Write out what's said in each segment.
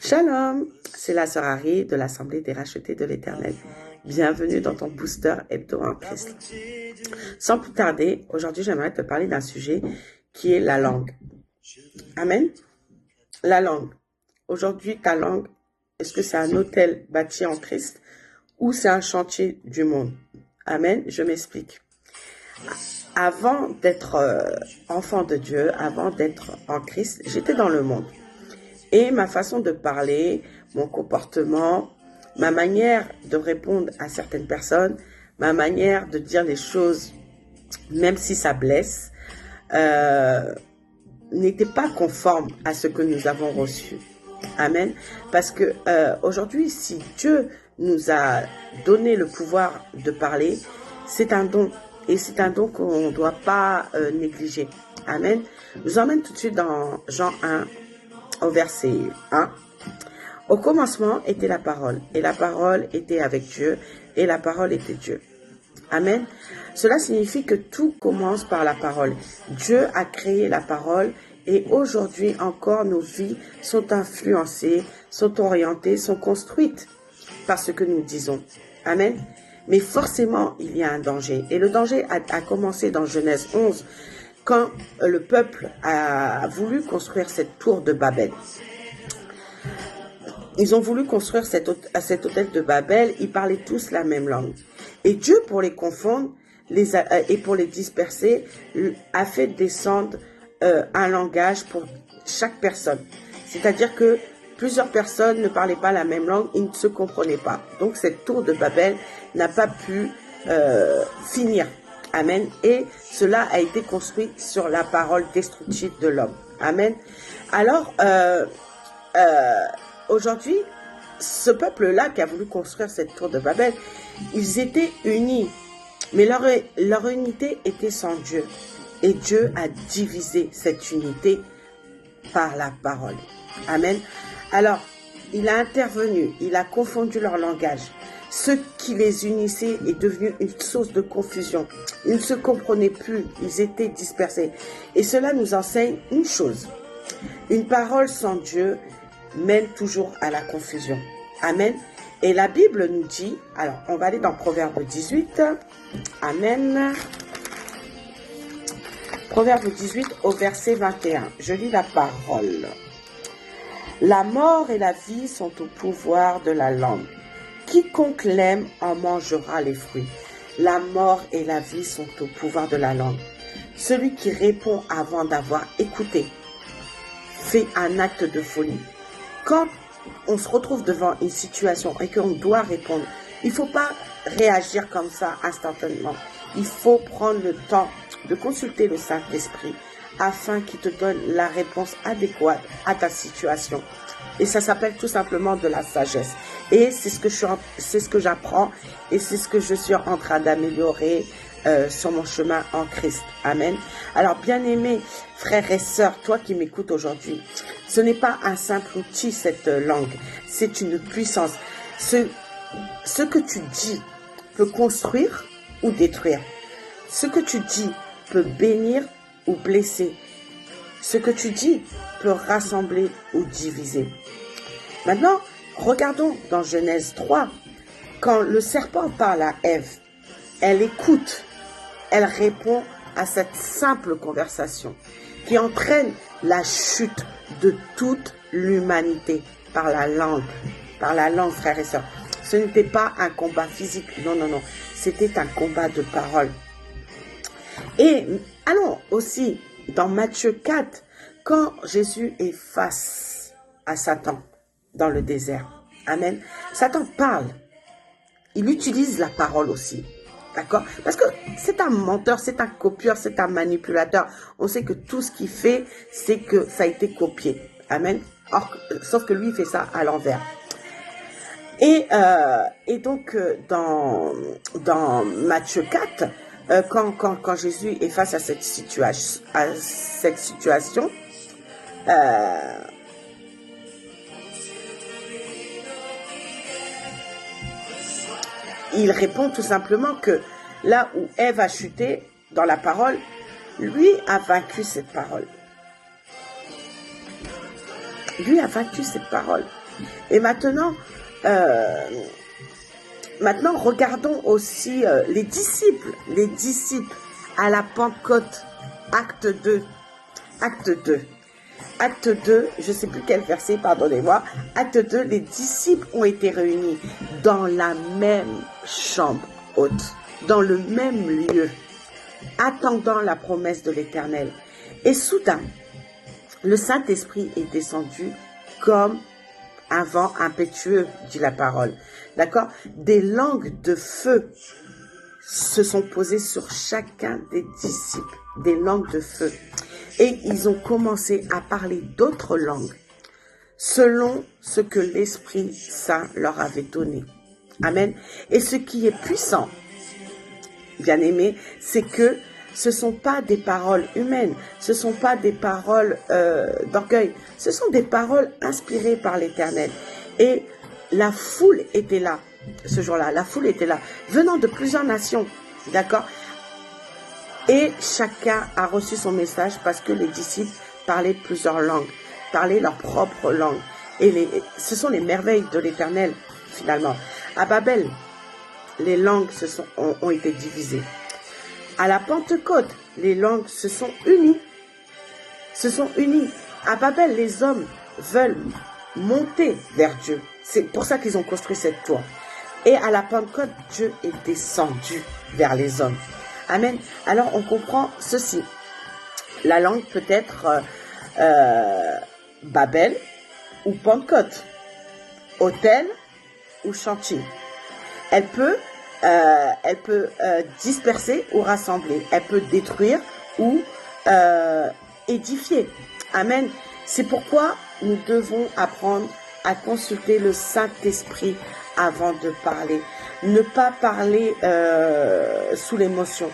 Shalom, c'est la sœur Harry de l'Assemblée des rachetés de l'Éternel. Bienvenue dans ton booster hebdo en Christ. Sans plus tarder, aujourd'hui j'aimerais te parler d'un sujet qui est la langue. Amen. La langue. Aujourd'hui, ta langue, est-ce que c'est un hôtel bâti en Christ ou c'est un chantier du monde? Amen. Je m'explique. Avant d'être enfant de Dieu, avant d'être en Christ, j'étais dans le monde. Et ma façon de parler, mon comportement, ma manière de répondre à certaines personnes, ma manière de dire les choses, même si ça blesse, n'était pas conforme à ce que nous avons reçu. Amen. Parce que aujourd'hui, si Dieu nous a donné le pouvoir de parler, c'est un don. Et c'est un don qu'on ne doit pas négliger. Amen. Je vous emmène tout de suite dans Jean 1, au verset 1. Au commencement était la parole, et la parole était avec Dieu, et la parole était Dieu. Amen. Cela signifie que tout commence par la parole. Dieu a créé la parole, et aujourd'hui encore nos vies sont influencées, sont orientées, sont construites par ce que nous disons. Amen. Mais forcément, il y a un danger. Et le danger a commencé dans Genèse 11, quand le peuple a voulu construire cette tour de Babel. Ils ont voulu construire cet hôtel de Babel, ils parlaient tous la même langue. Et Dieu, pour les confondre et pour les disperser, a fait descendre un langage pour chaque personne. C'est-à-dire que plusieurs personnes ne parlaient pas la même langue, ils ne se comprenaient pas. Donc cette tour de Babel n'a pas pu finir. Amen. Et cela a été construit sur la parole destructive de l'homme. Amen. Alors, aujourd'hui, ce peuple-là qui a voulu construire cette tour de Babel, ils étaient unis. Mais leur unité était sans Dieu. Et Dieu a divisé cette unité par la parole. Amen. Alors, il a intervenu, il a confondu leur langage. Ce qui les unissait est devenu une source de confusion. Ils ne se comprenaient plus, ils étaient dispersés. Et cela nous enseigne une chose. Une parole sans Dieu mène toujours à la confusion. Amen. Et la Bible nous dit, alors on va aller dans Proverbe 18. Amen. Proverbe 18 au verset 21. Je lis la parole. La mort et la vie sont au pouvoir de la langue. Quiconque l'aime en mangera les fruits. La mort et la vie sont au pouvoir de la langue. Celui qui répond avant d'avoir écouté fait un acte de folie. Quand on se retrouve devant une situation et qu'on doit répondre, il ne faut pas réagir comme ça instantanément. Il faut prendre le temps de consulter le Saint-Esprit afin qu'il te donne la réponse adéquate à ta situation. Et ça s'appelle tout simplement de la sagesse. Et c'est ce que j'apprends et c'est ce que je suis en train d'améliorer sur mon chemin en Christ. Amen. Alors, bien-aimés frères et sœurs, toi qui m'écoutes aujourd'hui, ce n'est pas un simple outil, cette langue. C'est une puissance. Ce que tu dis peut construire ou détruire. Ce que tu dis peut bénir ou blesser. Ce que tu dis peut rassembler ou diviser. Maintenant, regardons dans Genèse 3, quand le serpent parle à Ève, elle écoute, elle répond à cette simple conversation qui entraîne la chute de toute l'humanité par la langue, frères et sœurs. Ce n'était pas un combat physique, non, c'était un combat de parole. Et allons aussi dans Matthieu 4, quand Jésus est face à Satan dans le désert. Amen. Satan parle. Il utilise la parole aussi. D'accord? Parce que c'est un menteur, c'est un copieur, c'est un manipulateur. On sait que tout ce qu'il fait, c'est que ça a été copié. Amen. Or, sauf que lui, il fait ça à l'envers. Et donc, dans Matthieu 4, quand Jésus est face à cette situation, il répond tout simplement que là où Ève a chuté dans la parole, lui a vaincu cette parole. Lui a vaincu cette parole. Et maintenant, regardons aussi les disciples à la Pentecôte, acte 2, acte 2. Acte 2, je ne sais plus quel verset, pardonnez-moi. Acte 2, les disciples ont été réunis dans la même chambre haute, dans le même lieu, attendant la promesse de l'Éternel. Et soudain, le Saint-Esprit est descendu comme un vent impétueux, dit la parole. D'accord? Des langues de feu se sont posées sur chacun des disciples, des langues de feu. Et ils ont commencé à parler d'autres langues selon ce que l'Esprit Saint leur avait donné. Amen. Et ce qui est puissant, bien aimé, c'est que ce ne sont pas des paroles humaines, ce ne sont pas des paroles d'orgueil, ce sont des paroles inspirées par l'Éternel. Et la foule était là, ce jour-là, la foule était là, venant de plusieurs nations, d'accord? Et chacun a reçu son message parce que les disciples parlaient plusieurs langues, parlaient leur propre langue. Et ce sont les merveilles de l'Éternel, finalement. À Babel, les langues ont été divisées. À la Pentecôte, les langues se sont unies. À Babel, les hommes veulent monter vers Dieu. C'est pour ça qu'ils ont construit cette tour. Et à la Pentecôte, Dieu est descendu vers les hommes. Amen. Alors, on comprend ceci. La langue peut être Babel ou Pentecôte, autel ou chantier. Elle peut disperser ou rassembler. Elle peut détruire ou édifier. Amen. C'est pourquoi nous devons apprendre à consulter le Saint-Esprit avant de parler. Ne pas parler sous l'émotion.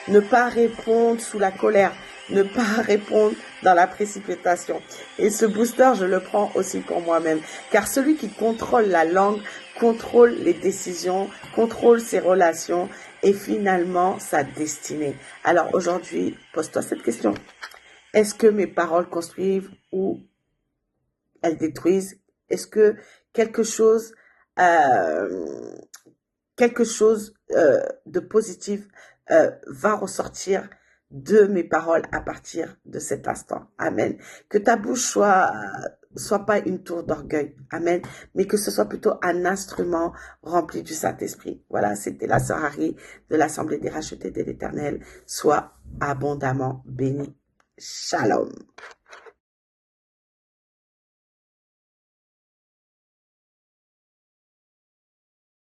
Ne pas répondre sous la colère. Ne pas répondre dans la précipitation. Et ce booster, je le prends aussi pour moi-même. Car celui qui contrôle la langue contrôle les décisions, contrôle ses relations et finalement sa destinée. Alors aujourd'hui, pose-toi cette question. Est-ce que mes paroles construisent ou elles détruisent? Est-ce que quelque chose de positif va ressortir de mes paroles à partir de cet instant? Amen. Que ta bouche soit pas une tour d'orgueil. Amen. Mais que ce soit plutôt un instrument rempli du Saint-Esprit. Voilà, c'était la sœur Harry de l'Assemblée des rachetés de l'Éternel. Sois abondamment béni. Shalom.